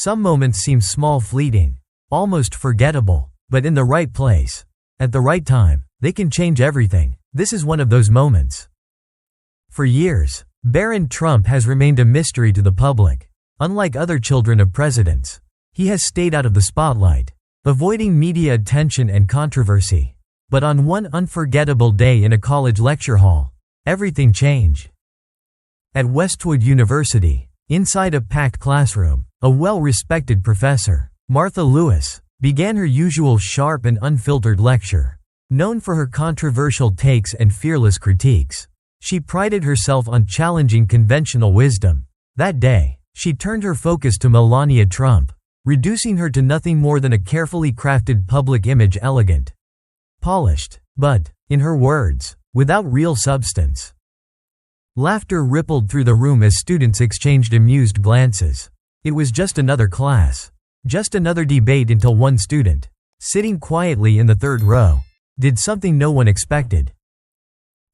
Some moments seem small, fleeting, almost forgettable, but in the right place, at the right time, they can change everything. This is one of those moments. For years, Barron Trump has remained a mystery to the public. Unlike other children of presidents, he has stayed out of the spotlight, avoiding media attention and controversy. But on one unforgettable day in a college lecture hall, everything changed. At Westwood University, inside a packed classroom, a well-respected professor, Martha Lewis, began her usual sharp and unfiltered lecture. Known for her controversial takes and fearless critiques, she prided herself on challenging conventional wisdom. That day, she turned her focus to Melania Trump, reducing her to nothing more than a carefully crafted public image, elegant, polished, but, in her words, without real substance. Laughter rippled through the room as students exchanged amused glances. It was just another class, just another debate, until one student, sitting quietly in the third row, did something no one expected.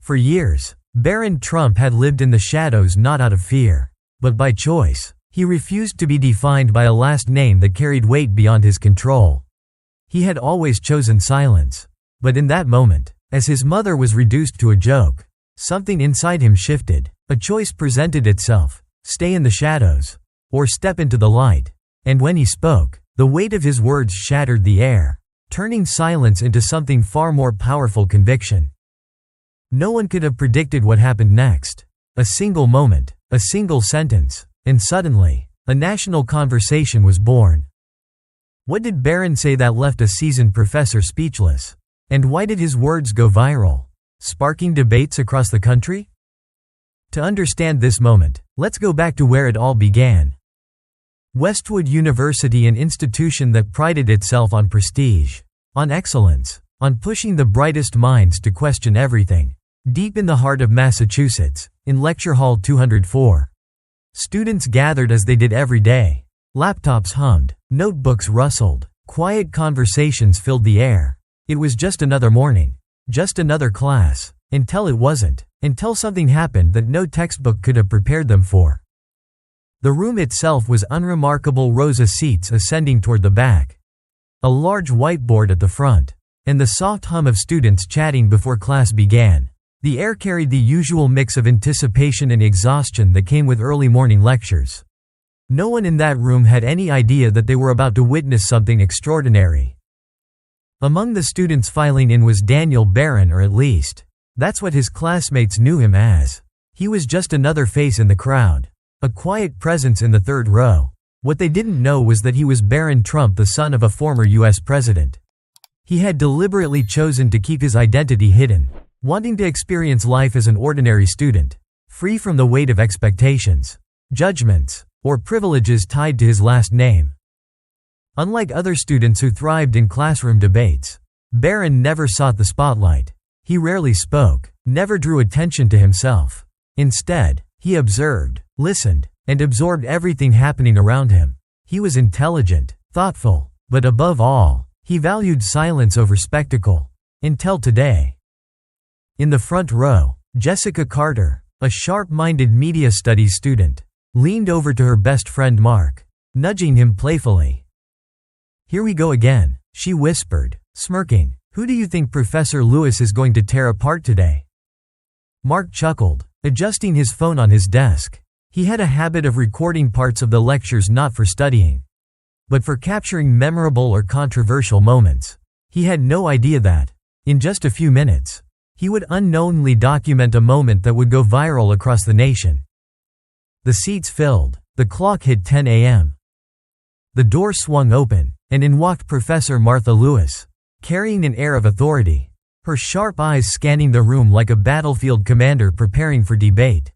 For years, Barron Trump had lived in the shadows, not out of fear, but by choice. He refused to be defined by a last name that carried weight beyond his control. He had always chosen silence. But in that moment, as his mother was reduced to a joke, something inside him shifted. A choice presented itself: stay in the shadows, or step into the light. And when he spoke, the weight of his words shattered the air, turning silence into something far more powerful: conviction. No one could have predicted what happened next. A single moment, a single sentence, and suddenly, a national conversation was born. What did Barron say that left a seasoned professor speechless? And why did his words go viral, sparking debates across the country? To understand this moment, let's go back to where it all began. Westwood University, an institution that prided itself on prestige, on excellence, on pushing the brightest minds to question everything. Deep in the heart of Massachusetts, in Lecture Hall 204, students gathered as they did every day. Laptops hummed, notebooks rustled, quiet conversations filled the air. It was just another morning, just another class, until it wasn't, until something happened that no textbook could have prepared them for. The room itself was unremarkable: rows of seats ascending toward the back, a large whiteboard at the front, and the soft hum of students chatting before class began. The air carried the usual mix of anticipation and exhaustion that came with early morning lectures. No one in that room had any idea that they were about to witness something extraordinary. Among the students filing in was Daniel Barron, or at least, that's what his classmates knew him as. He was just another face in the crowd, a quiet presence in the third row. What they didn't know was that he was Barron Trump, the son of a former U.S. president. He had deliberately chosen to keep his identity hidden, wanting to experience life as an ordinary student, free from the weight of expectations, judgments, or privileges tied to his last name. Unlike other students who thrived in classroom debates, Barron never sought the spotlight. He rarely spoke, never drew attention to himself. Instead, he observed, listened, and absorbed everything happening around him. He was intelligent, thoughtful, but above all, he valued silence over spectacle. Until today. In the front row, Jessica Carter, a sharp-minded media studies student, leaned over to her best friend Mark, nudging him playfully. "Here we go again," she whispered, smirking. "Who do you think Professor Lewis is going to tear apart today?" Mark chuckled, adjusting his phone on his desk. He had a habit of recording parts of the lectures not for studying, but for capturing memorable or controversial moments. He had no idea that, in just a few minutes, he would unknowingly document a moment that would go viral across the nation. The seats filled. The clock hit 10 a.m. The door swung open, and in walked Professor Martha Lewis, carrying an air of authority, her sharp eyes scanning the room like a battlefield commander preparing for debate.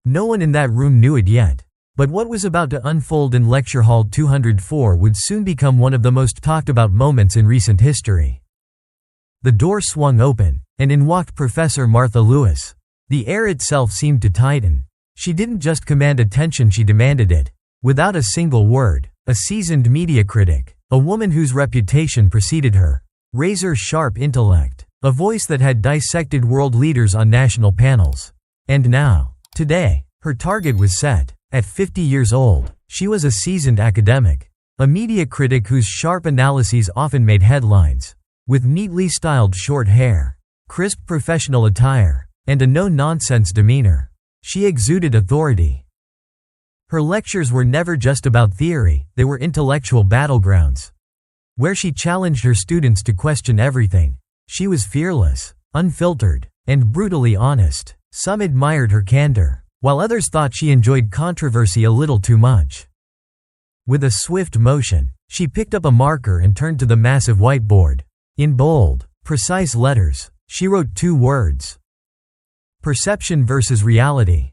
No one in that room knew it yet, but what was about to unfold in Lecture Hall 204 would soon become one of the most talked about moments in recent history. The door swung open, and in walked Professor Martha Lewis. The air itself seemed to tighten. She didn't just command attention, she demanded it. Without a single word, a seasoned media critic, a woman whose reputation preceded her, razor-sharp intellect, a voice that had dissected world leaders on national panels. And now, today, her target was set. At 50 years old, She was a seasoned academic, a media critic whose sharp analyses often made headlines. With neatly styled short hair, crisp professional attire, and a no-nonsense demeanor, she exuded authority. Her lectures were never just about theory, they were intellectual battlegrounds, where she challenged her students to question everything. She was fearless, unfiltered, and brutally honest. Some admired her candor, while others thought she enjoyed controversy a little too much. With a swift motion, she picked up a marker and turned to the massive whiteboard. In bold, precise letters, she wrote 2 words: perception versus reality.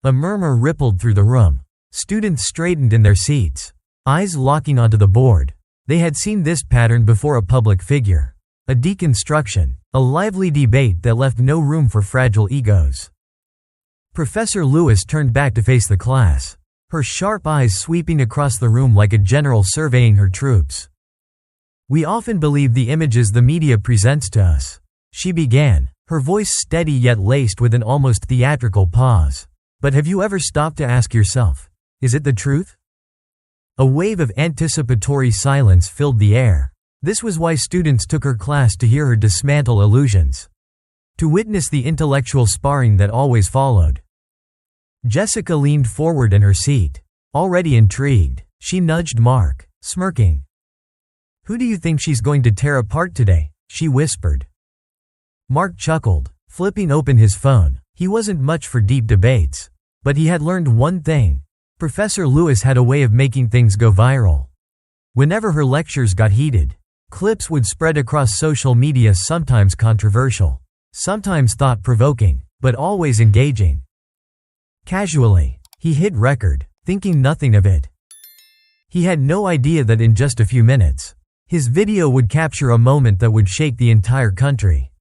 A murmur rippled through the room. Students straightened in their seats, eyes locking onto the board. They had seen this pattern before: a public figure, a deconstruction, a lively debate that left no room for fragile egos. Professor Lewis turned back to face the class, her sharp eyes sweeping across the room like a general surveying her troops. "We often believe the images the media presents to us," she began, her voice steady yet laced with an almost theatrical pause. "But have you ever stopped to ask yourself, is it the truth?" A wave of anticipatory silence filled the air. This was why students took her class: to hear her dismantle illusions, to witness the intellectual sparring that always followed. Jessica leaned forward in her seat. Already intrigued, she nudged Mark, smirking. "Who do you think she's going to tear apart today?" she whispered. Mark chuckled, flipping open his phone. He wasn't much for deep debates, but he had learned one thing: Professor Lewis had a way of making things go viral. Whenever her lectures got heated, clips would spread across social media, sometimes controversial, sometimes thought-provoking, but always engaging. Casually, he hit record, thinking nothing of it. He had no idea that in just a few minutes, his video would capture a moment that would shake the entire country.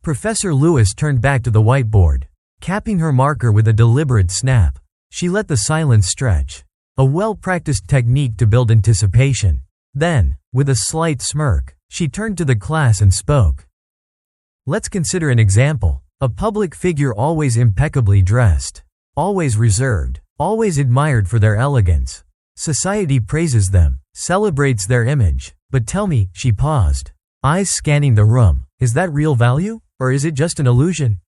Professor Lewis turned back to the whiteboard, capping her marker with a deliberate snap. She let the silence stretch, a well-practiced technique to build anticipation. Then, with a slight smirk, she turned to the class and spoke. "Let's consider an example. A public figure, always impeccably dressed, always reserved, always admired for their elegance. Society praises them, celebrates their image. But tell me," she paused, eyes scanning the room, "is that real value? Or is it just an illusion?"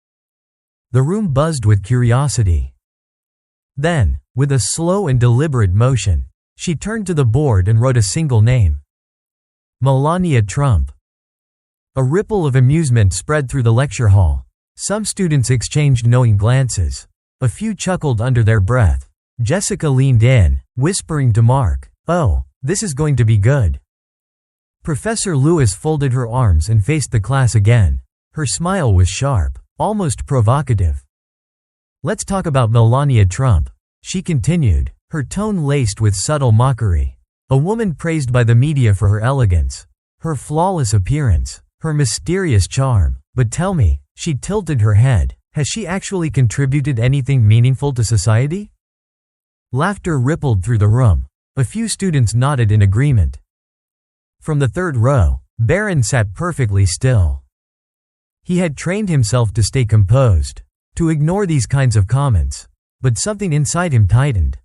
The room buzzed with curiosity. Then, with a slow and deliberate motion, she turned to the board and wrote a single name: Melania Trump. A ripple of amusement spread through the lecture hall. Some students exchanged knowing glances. A few chuckled under their breath. Jessica leaned in, whispering to Mark, "Oh, this is going to be good." Professor Lewis folded her arms and faced the class again. Her smile was sharp, almost provocative. "Let's talk about Melania Trump," she continued, her tone laced with subtle mockery. "A woman praised by the media for her elegance, her flawless appearance, her mysterious charm. But tell me," she tilted her head, "has she actually contributed anything meaningful to society?" Laughter rippled through the room. A few students nodded in agreement. From the third row, Barron sat perfectly still. He had trained himself to stay composed, to ignore these kinds of comments, but something inside him tightened.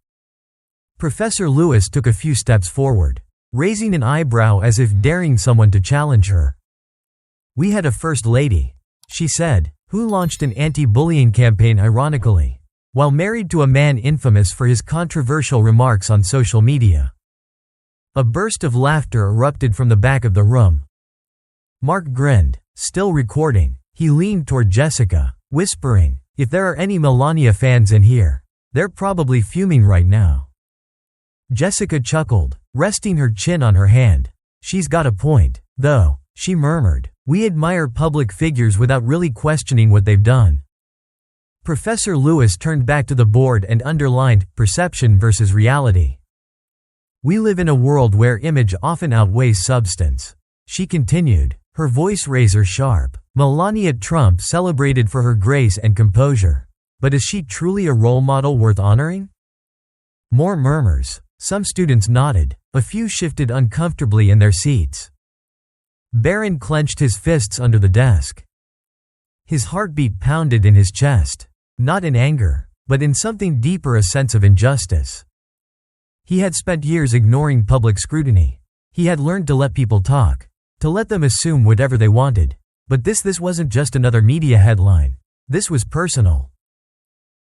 Professor Lewis took a few steps forward, raising an eyebrow as if daring someone to challenge her. "We had a first lady," she said, "who launched an anti-bullying campaign ironically, while married to a man infamous for his controversial remarks on social media." A burst of laughter erupted from the back of the room. Mark grinned, still recording. He leaned toward Jessica, whispering, "If there are any Melania fans in here, they're probably fuming right now." Jessica chuckled, resting her chin on her hand. "She's got a point, though," she murmured. "We admire public figures without really questioning what they've done." Professor Lewis turned back to the board and underlined, "Perception versus reality." "We live in a world where image often outweighs substance," she continued, her voice razor sharp. "Melania Trump celebrated for her grace and composure. But is she truly a role model worth honoring?" More murmurs. Some students nodded. A few shifted uncomfortably in their seats. Barron clenched his fists under the desk. His heartbeat pounded in his chest. Not in anger, but in something deeper, a sense of injustice. He had spent years ignoring public scrutiny. He had learned to let people talk, to let them assume whatever they wanted. But this wasn't just another media headline. This was personal.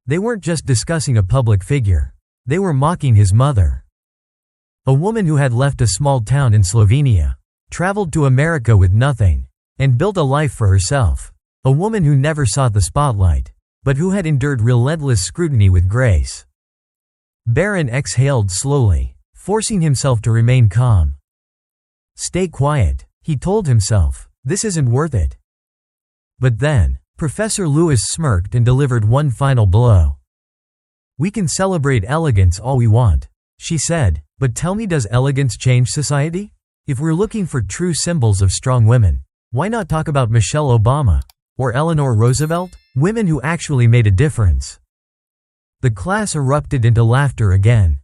They weren't just discussing a public figure. They were mocking his mother. A woman who had left a small town in Slovenia, traveled to America with nothing, and built a life for herself. A woman who never sought the spotlight, but who had endured relentless scrutiny with grace. Barron exhaled slowly, forcing himself to remain calm. Stay quiet, he told himself. This isn't worth it. But then, Professor Lewis smirked and delivered one final blow. We can celebrate elegance all we want, she said, but tell me, does elegance change society? If we're looking for true symbols of strong women, why not talk about Michelle Obama or Eleanor Roosevelt, women who actually made a difference? The class erupted into laughter again.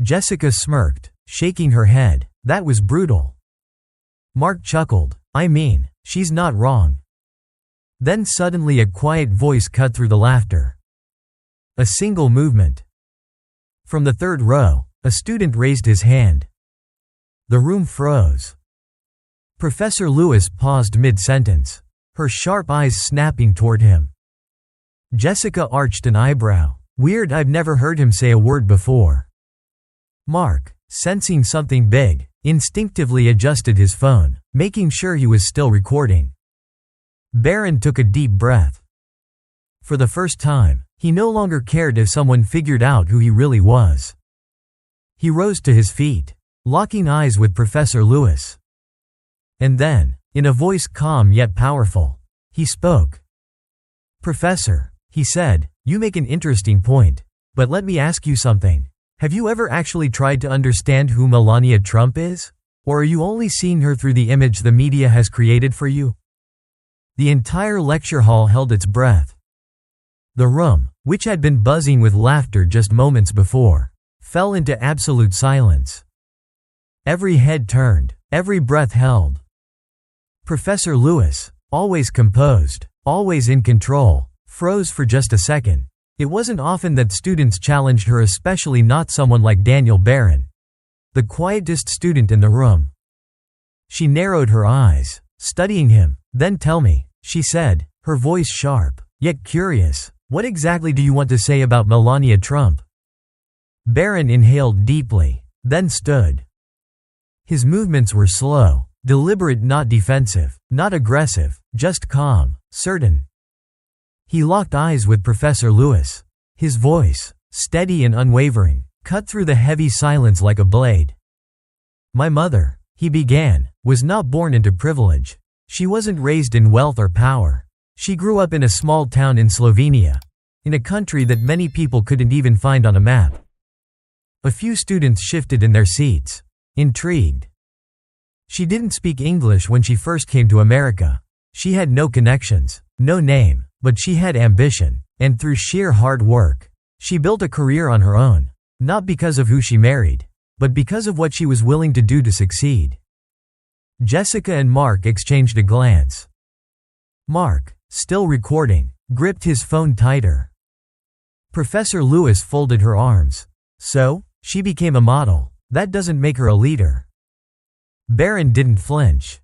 Jessica smirked, shaking her head. That was brutal. Mark chuckled. I mean, she's not wrong. Then suddenly a quiet voice cut through the laughter. A single movement. From the third row, a student raised his hand. The room froze. Professor Lewis paused mid-sentence, her sharp eyes snapping toward him. Jessica arched an eyebrow. Weird, I've never heard him say a word before. Mark, sensing something big, instinctively adjusted his phone, making sure he was still recording. Barron took a deep breath. For the first time, he no longer cared if someone figured out who he really was. He rose to his feet, locking eyes with Professor Lewis. And then, in a voice calm yet powerful, he spoke. Professor, he said, you make an interesting point, but let me ask you something. Have you ever actually tried to understand who Melania Trump is? Or are you only seeing her through the image the media has created for you? The entire lecture hall held its breath. The room, which had been buzzing with laughter just moments before, fell into absolute silence. Every head turned, every breath held. Professor Lewis, always composed, always in control, froze for just a second. It wasn't often that students challenged her, especially not someone like Daniel Barron, the quietest student in the room. She narrowed her eyes, studying him. Then tell me, she said, her voice sharp, yet curious, what exactly do you want to say about Melania Trump? Barron inhaled deeply, then stood. His movements were slow, deliberate, not defensive, not aggressive, just calm, certain. He locked eyes with Professor Lewis. His voice, steady and unwavering, cut through the heavy silence like a blade. My mother, he began, was not born into privilege. She wasn't raised in wealth or power. She grew up in a small town in Slovenia, in a country that many people couldn't even find on a map. A few students shifted in their seats, intrigued. She didn't speak English when she first came to America. She had no connections, no name, but she had ambition, and through sheer hard work, she built a career on her own, not because of who she married, but because of what she was willing to do to succeed. Jessica and Mark exchanged a glance. Mark, still recording, gripped his phone tighter. Professor Lewis folded her arms. So, she became a model. That doesn't make her a leader. Barron didn't flinch.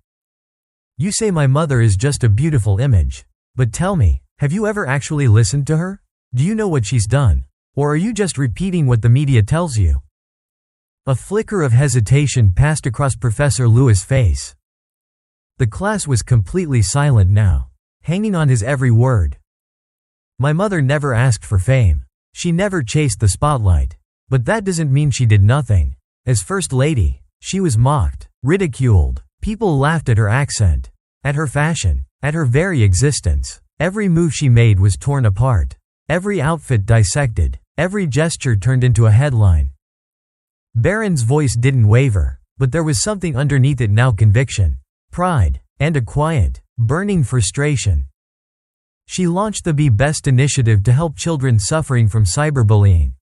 You say my mother is just a beautiful image. But tell me, have you ever actually listened to her? Do you know what she's done? Or are you just repeating what the media tells you? A flicker of hesitation passed across Professor Lewis' face. The class was completely silent now, hanging on his every word. My mother never asked for fame. She never chased the spotlight. But that doesn't mean she did nothing. As First Lady, she was mocked, ridiculed. People laughed at her accent, at her fashion, at her very existence. Every move she made was torn apart. Every outfit dissected. Every gesture turned into a headline. Barron's voice didn't waver, but there was something underneath it now: conviction, pride, and a quiet, burning frustration. She launched the Be Best initiative to help children suffering from cyberbullying.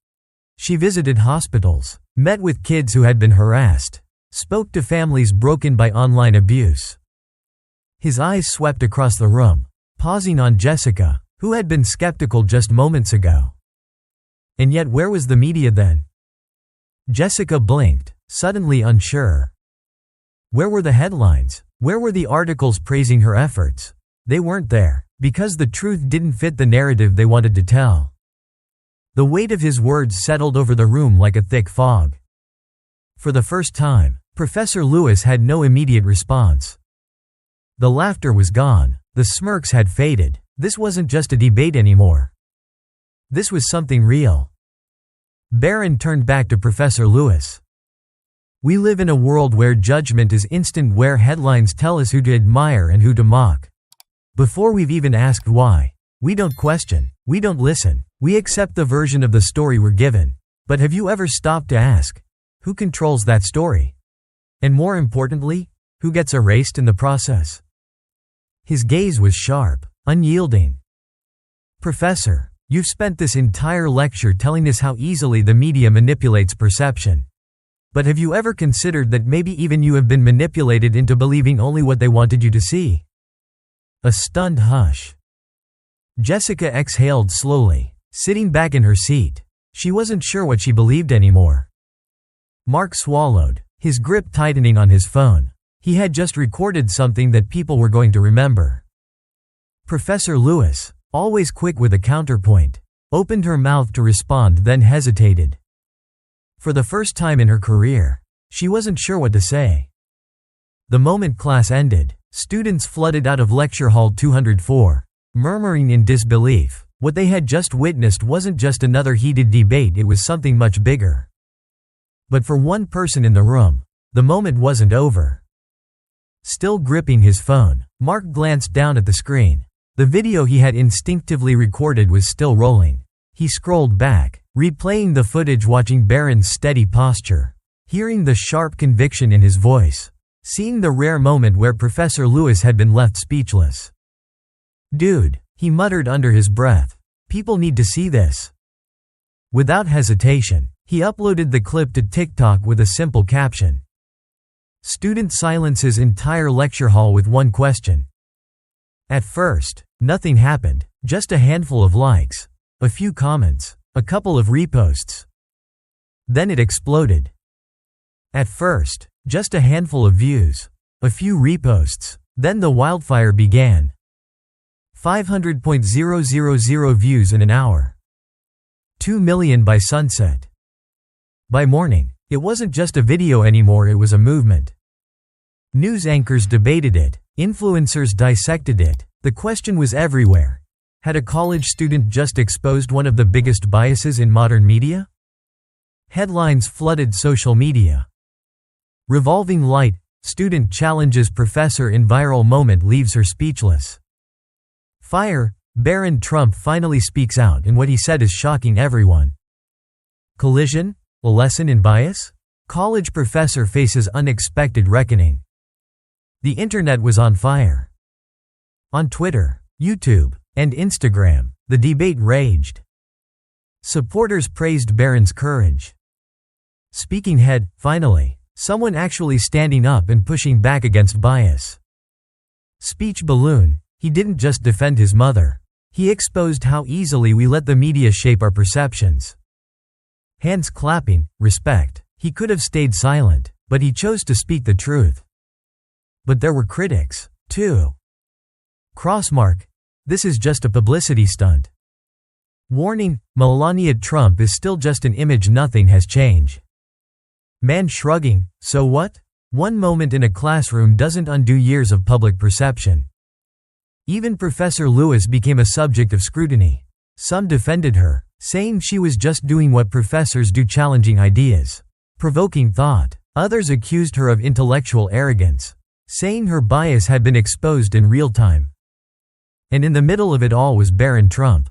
She visited hospitals, met with kids who had been harassed, spoke to families broken by online abuse. His eyes swept across the room, pausing on Jessica, who had been skeptical just moments ago. And yet where was the media then? Jessica blinked, suddenly unsure. Where were the headlines? Where were the articles praising her efforts? They weren't there, because the truth didn't fit the narrative they wanted to tell. The weight of his words settled over the room like a thick fog. For the first time, Professor Lewis had no immediate response. The laughter was gone, the smirks had faded. This wasn't just a debate anymore. This was something real. Barron turned back to Professor Lewis. We live in a world where judgment is instant, where headlines tell us who to admire and who to mock. Before we've even asked why, we don't question, we don't listen, we accept the version of the story we're given. But have you ever stopped to ask, who controls that story? And more importantly, who gets erased in the process? His gaze was sharp, unyielding. Professor, you've spent this entire lecture telling us how easily the media manipulates perception. But have you ever considered that maybe even you have been manipulated into believing only what they wanted you to see? A stunned hush. Jessica exhaled slowly, sitting back in her seat. She wasn't sure what she believed anymore. Mark swallowed, his grip tightening on his phone. He had just recorded something that people were going to remember. Professor Lewis, always quick with a counterpoint, opened her mouth to respond, then hesitated. For the first time in her career, she wasn't sure what to say. The moment class ended, students flooded out of Lecture Hall 204, murmuring in disbelief. What they had just witnessed wasn't just another heated debate, it was something much bigger. But for one person in the room, the moment wasn't over. Still gripping his phone, Mark glanced down at the screen. The video he had instinctively recorded was still rolling. He scrolled back, replaying the footage, watching Barron's steady posture, hearing the sharp conviction in his voice, seeing the rare moment where Professor Lewis had been left speechless. Dude, he muttered under his breath. People need to see this. Without hesitation, he uploaded the clip to TikTok with a simple caption. Student silences entire lecture hall with one question. At first, nothing happened, just a handful of likes, a few comments, a couple of reposts. Then it exploded. At first, just a handful of views, a few reposts, then the wildfire began. 500,000 views in an hour. 2 million by sunset. By morning, it wasn't just a video anymore, it was a movement. News anchors debated it, influencers dissected it, the question was everywhere. Had a college student just exposed one of the biggest biases in modern media? Headlines flooded social media. Revolving light, student challenges professor in viral moment leaves her speechless. Fire, Barron Trump finally speaks out, and what he said is shocking everyone. Collision? A lesson in bias? College professor faces unexpected reckoning. The internet was on fire. On Twitter, YouTube, and Instagram, the debate raged. Supporters praised Barron's courage. Speaking head, finally, someone actually standing up and pushing back against bias. Speech balloon, he didn't just defend his mother. He exposed how easily we let the media shape our perceptions. Hands clapping, respect. He could have stayed silent, but he chose to speak the truth. But there were critics, too. Crossmark. This is just a publicity stunt. Warning, Melania Trump is still just an image, nothing has changed. Man shrugging, so what? One moment in a classroom doesn't undo years of public perception. Even Professor Lewis became a subject of scrutiny. Some defended her, saying she was just doing what professors do, challenging ideas, provoking thought. Others accused her of intellectual arrogance, saying her bias had been exposed in real time. And in the middle of it all was Barron Trump.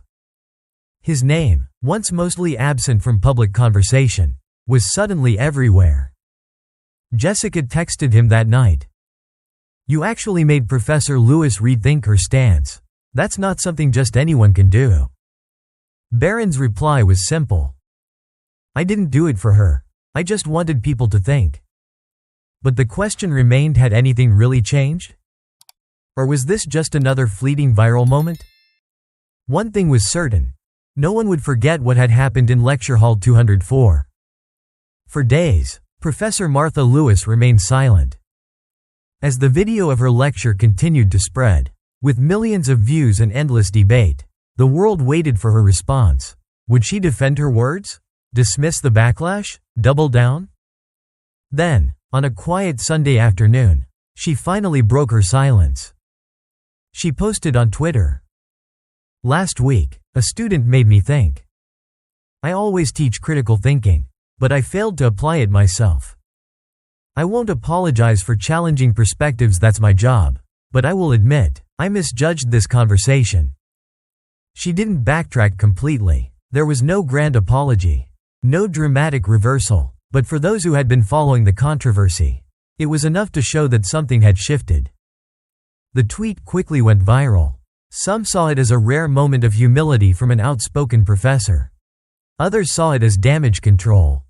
His name, once mostly absent from public conversation, was suddenly everywhere. Jessica texted him that night. You actually made Professor Lewis rethink her stance. That's not something just anyone can do. Barron's reply was simple. I didn't do it for her. I just wanted people to think. But the question remained, had anything really changed? Or was this just another fleeting viral moment? One thing was certain. No one would forget what had happened in Lecture Hall 204. For days, Professor Martha Lewis remained silent. As the video of her lecture continued to spread, with millions of views and endless debate, the world waited for her response. Would she defend her words? Dismiss the backlash? Double down? Then, on a quiet Sunday afternoon, she finally broke her silence. She posted on Twitter, "Last week, a student made me think. I always teach critical thinking, but I failed to apply it myself. I won't apologize for challenging perspectives, that's my job, but I will admit, I misjudged this conversation." She didn't backtrack completely. There was no grand apology, no dramatic reversal, but for those who had been following the controversy, it was enough to show that something had shifted. The tweet quickly went viral. Some saw it as a rare moment of humility from an outspoken professor. Others saw it as damage control.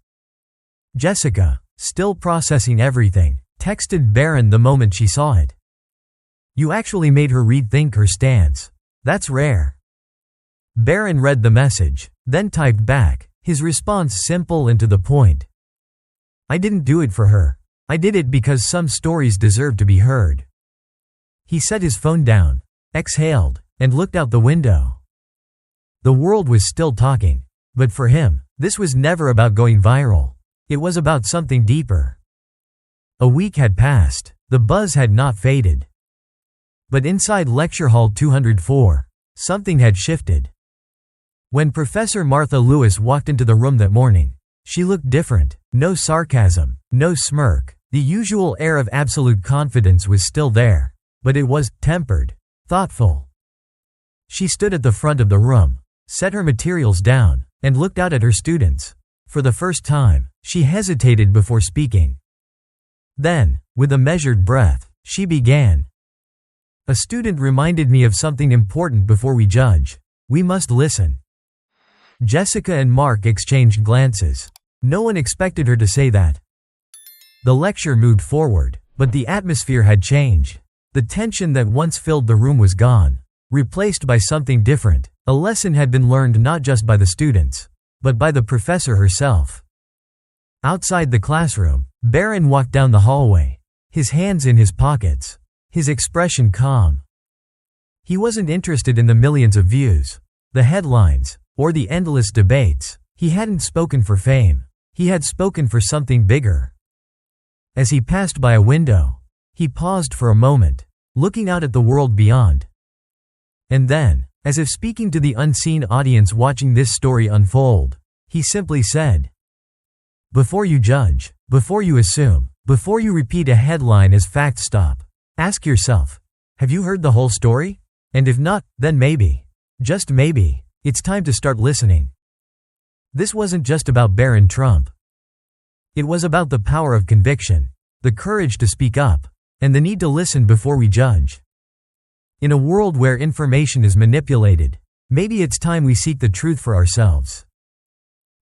Jessica, still processing everything, texted Barron the moment she saw it. "You actually made her rethink her stance. That's rare." Barron read the message, then typed back, his response simple and to the point. "I didn't do it for her. I did it because some stories deserve to be heard." He set his phone down, exhaled, and looked out the window. The world was still talking, but for him, this was never about going viral. It was about something deeper. A week had passed, the buzz had not faded. But inside Lecture Hall 204, something had shifted. When Professor Martha Lewis walked into the room that morning, she looked different. No sarcasm, no smirk. The usual air of absolute confidence was still there, but it was tempered, thoughtful. She stood at the front of the room, set her materials down, and looked out at her students. For the first time, she hesitated before speaking. Then, with a measured breath, she began. "A student reminded me of something important before we judge. We must listen." Jessica and Mark exchanged glances. No one expected her to say that. The lecture moved forward, but the atmosphere had changed. The tension that once filled the room was gone, replaced by something different. A lesson had been learned not just by the students, but by the professor herself. Outside the classroom, Barron walked down the hallway, his hands in his pockets, his expression calm. He wasn't interested in the millions of views, the headlines, or the endless debates. He hadn't spoken for fame. He had spoken for something bigger. As he passed by a window, he paused for a moment, looking out at the world beyond. And then, as if speaking to the unseen audience watching this story unfold, he simply said, "Before you judge, before you assume, before you repeat a headline as fact, stop. Ask yourself, have you heard the whole story? And if not, then maybe, just maybe, it's time to start listening." This wasn't just about Barron Trump. It was about the power of conviction, the courage to speak up, and the need to listen before we judge. In a world where information is manipulated, maybe it's time we seek the truth for ourselves.